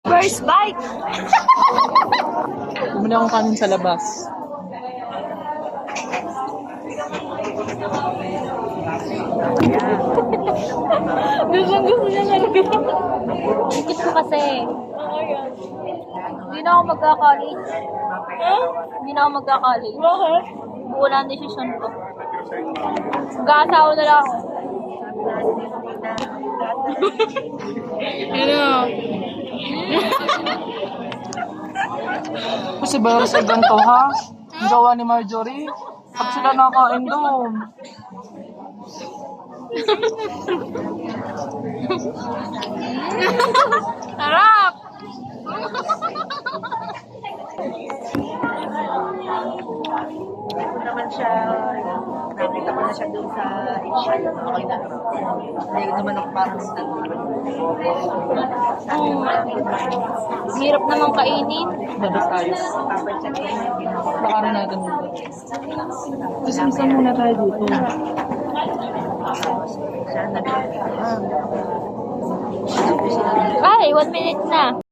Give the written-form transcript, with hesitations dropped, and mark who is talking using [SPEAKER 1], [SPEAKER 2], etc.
[SPEAKER 1] First bite!
[SPEAKER 2] Bumili akong kanin sa labas.
[SPEAKER 1] Gusto niya talaga. Isip ko kasi. Hindi na ako magka-college. Hindi na ako magka-college.
[SPEAKER 3] Bakit?
[SPEAKER 1] Buo na ang desisyon ko. Mag-aasawa na lang ako.
[SPEAKER 3] Ano?
[SPEAKER 2] Kasi ba sa ganito ha? Ang gawa ni Marjorie? Pag sila nakain doon.
[SPEAKER 1] Sarap!
[SPEAKER 4] naman siya, nakita ko na siya doon sa Asian, okay na. Ayun naman ako parang
[SPEAKER 1] Hirap naman kainin.
[SPEAKER 2] Labas tayo.
[SPEAKER 4] papacheck na yun.
[SPEAKER 2] Bakaran natin dito. Susunod muna tayo dito.
[SPEAKER 4] Siya nag-
[SPEAKER 1] Ay, 1 minute na.